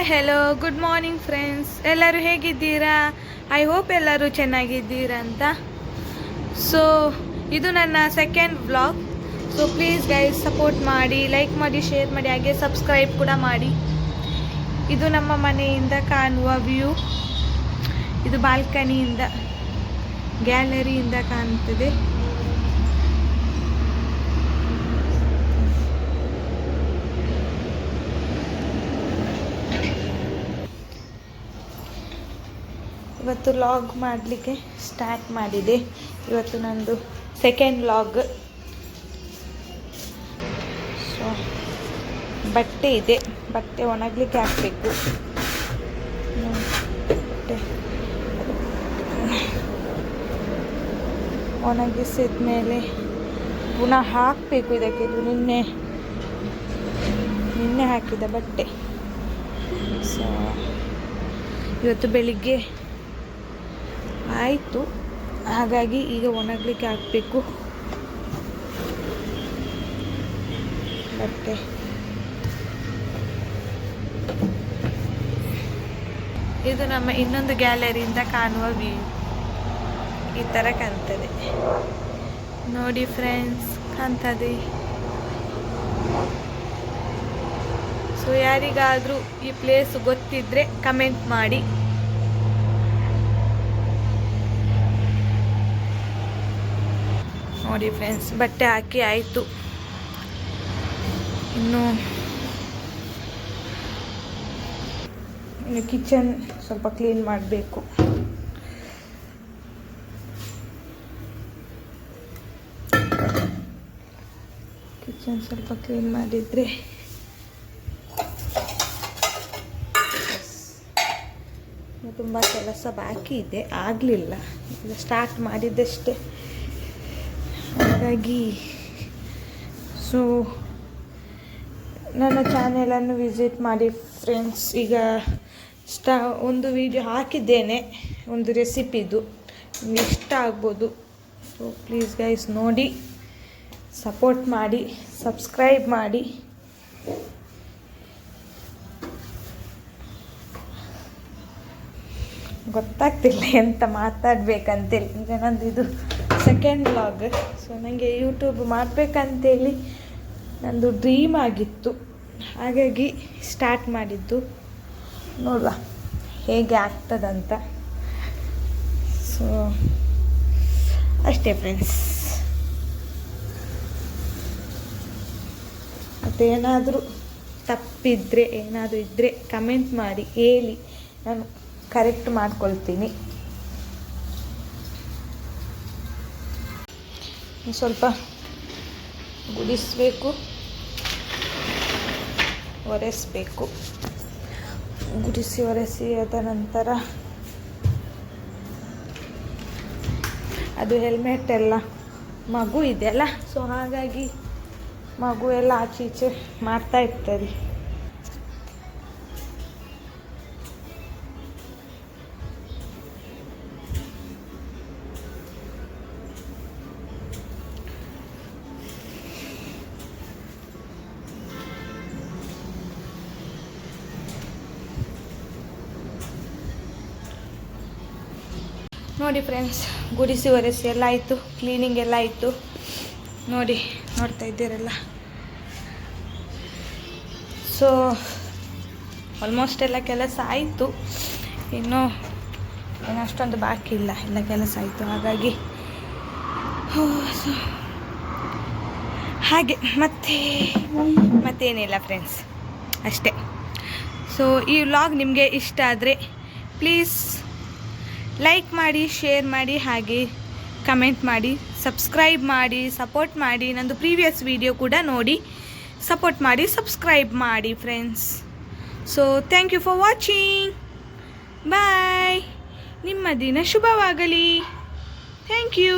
Hi hello good morning friends, ಎಲ್ಲರೂ ಹೇಗಿದ್ದೀರಾ? I hope ಎಲ್ಲರೂ ಚೆನ್ನಾಗಿದ್ದೀರಾ ಅಂತ. ಸೊ ಇದು ನನ್ನ second vlog. So please guys support ಮಾಡಿ, ಲೈಕ್ ಮಾಡಿ, ಶೇರ್ ಮಾಡಿ, ಹಾಗೆ ಸಬ್ಸ್ಕ್ರೈಬ್ ಕೂಡ ಮಾಡಿ. ಇದು ನಮ್ಮ ಮನೆಯಿಂದ ಕಾಣುವ ವ್ಯೂ. ಇದು ಬಾಲ್ಕನಿಯಿಂದ, ಗ್ಯಾಲರಿಯಿಂದ ಕಾಣುತ್ತದೆ. ಇವತ್ತು ವ್ಲಾಗ್ ಮಾಡಲಿಕ್ಕೆ ಸ್ಟಾರ್ಟ್ ಮಾಡಿದೆ. ಇವತ್ತು ನಂದು ಸೆಕೆಂಡ್ ವ್ಲಾಗ್. ಸೊ ಬಟ್ಟೆ ಇದೆ, ಬಟ್ಟೆ ಒಣಗಲಿಕ್ಕೆ ಹಾಕಬೇಕು. ಒಣಗಿಸಿದ ಮೇಲೆ ಪುನಃ ಹಾಕಬೇಕು ಇದಕ್ಕೆ. ಇದು ನಿನ್ನೆ ಹಾಕಿದ ಬಟ್ಟೆ. ಸೊ ಇವತ್ತು ಬೆಳಿಗ್ಗೆ ಆಯಿತು, ಹಾಗಾಗಿ ಈಗ ಒಣಗಲಿಕ್ಕೆ ಹಾಕಬೇಕು ಬಟ್ಟೆ. ಇದು ನಮ್ಮ ಇನ್ನೊಂದು ಗ್ಯಾಲರಿಯಿಂದ ಕಾಣುವ ವ್ಯೂ. ಈ ಥರ ಕಾಣ್ತದೆ ನೋಡಿ ಫ್ರೆಂಡ್ಸ್, ಕಾಣ್ತದೆ. ಸೊ ಯಾರಿಗಾದರೂ ಈ ಪ್ಲೇಸ್ ಗೊತ್ತಿದ್ರೆ ಕಮೆಂಟ್ ಮಾಡಿ. ನೋಡಿ ಫ್ರೆಂಡ್ಸ್, ಬಟ್ಟೆ ಹಾಕಿ ಆಯಿತು. ಇನ್ನು ಕಿಚನ್ ಸ್ವಲ್ಪ ಕ್ಲೀನ್ ಮಾಡಬೇಕು. ಕಿಚನ್ ಸ್ವಲ್ಪ ಕ್ಲೀನ್ ಮಾಡಿದರೆ ತುಂಬ ಕೆಲಸ ಬಾಕಿ ಇದೆ, ಆಗಲಿಲ್ಲ. ಈಗ ಸ್ಟಾರ್ಟ್ ಮಾಡಿದ್ದಷ್ಟೇ, ಹಾಗಾಗಿ. ಸೊ ನನ್ನ ಚಾನೆಲನ್ನು ವಿಸಿಟ್ ಮಾಡಿ ಫ್ರೆಂಡ್ಸ್. ಈಗ ಒಂದು ವಿಡಿಯೋ ಹಾಕಿದ್ದೇನೆ, ಒಂದು ರೆಸಿಪಿದು, ನಿಮ್ಗೆ ಇಷ್ಟ ಆಗ್ಬೋದು. ಸೊ ಪ್ಲೀಸ್ ಗೈಸ್ ನೋಡಿ, ಸಪೋರ್ಟ್ ಮಾಡಿ, ಸಬ್ಸ್ಕ್ರೈಬ್ ಮಾಡಿ. ಗೊತ್ತಾಗ್ತಿಲ್ಲ ಎಂತ ಮಾತಾಡಬೇಕಂತೇಳಿ. ಈಗ ನಂದು ಇದು ಸೆಕೆಂಡ್ ವ್ಲಾಗ್. ಸೊ ನನಗೆ ಯೂಟ್ಯೂಬ್ ಮಾಡಬೇಕಂತೇಳಿ ನಂದು ಡ್ರೀಮ್ ಆಗಿತ್ತು, ಹಾಗಾಗಿ ಸ್ಟಾರ್ಟ್ ಮಾಡಿದ್ದು. ನೋಡುವ ಹೇಗೆ ಆಗ್ತದಂತ. ಸೊ ಅಷ್ಟೇ ಫ್ರೆಂಡ್ಸ್. ಮತ್ತೇನಾದರೂ ತಪ್ಪಿದ್ರೆ, ಏನಾದರೂ ಇದ್ದರೆ ಕಮೆಂಟ್ ಮಾಡಿ ಹೇಳಿ, ನಾನು ಕರೆಕ್ಟ್ ಮಾಡ್ಕೊಳ್ತೀನಿ. ಸ್ವಲ್ಪ ಗುಡಿಸಬೇಕು, ಒರೆಸಬೇಕು. ಗುಡಿಸಿ ಒರೆಸಿ ಆದ ನಂತರ ಅದು ಹೆಲ್ಮೆಟ್ ಎಲ್ಲ ಮಗು ಇದೆಯಲ್ಲ, ಸೊ ಹಾಗಾಗಿ ಮಗು ಎಲ್ಲ ಆಚೆ ಈಚೆ ಮಾಡ್ತಾ ಇರ್ತದೆ. ನೋಡಿ ಫ್ರೆಂಡ್ಸ್, ಗುಡಿಸಿ ಒರೆಸಿ ಎಲ್ಲ ಆಯಿತು, ಕ್ಲೀನಿಂಗ್ ಎಲ್ಲ ಆಯಿತು. ನೋಡಿ, ನೋಡ್ತಾ ಇದ್ದೀರಲ್ಲ. ಸೊ ಆಲ್ಮೋಸ್ಟ್ ಎಲ್ಲ ಕೆಲಸ ಆಯಿತು. ಇನ್ನೂ ಅಷ್ಟೊಂದು ಬಾಕಿ ಇಲ್ಲ, ಎಲ್ಲ ಕೆಲಸ ಆಯಿತು. ಹಾಗಾಗಿ ಹಾಗೆ ಮತ್ತೇನಿಲ್ಲ ಫ್ರೆಂಡ್ಸ್, ಅಷ್ಟೇ. ಸೊ ಈ ವ್ಲಾಗ್ ನಿಮಗೆ ಇಷ್ಟ ಆದರೆ ಪ್ಲೀಸ್ ಲೈಕ್ ಮಾಡಿ, ಶೇರ್ ಮಾಡಿ, ಹಾಗೆ ಕಮೆಂಟ್ ಮಾಡಿ, ಸಬ್ಸ್ಕ್ರೈಬ್ ಮಾಡಿ, ಸಪೋರ್ಟ್ ಮಾಡಿ. ನಂದು ಪ್ರೀವಿಯಸ್ ವಿಡಿಯೋ ಕೂಡ ನೋಡಿ ಸಪೋರ್ಟ್ ಮಾಡಿ, ಸಬ್ಸ್ಕ್ರೈಬ್ ಮಾಡಿ friends. So thank you for watching. Bye. ನಿಮ್ಮ ದಿನ ಶುಭವಾಗಲಿ. Thank you.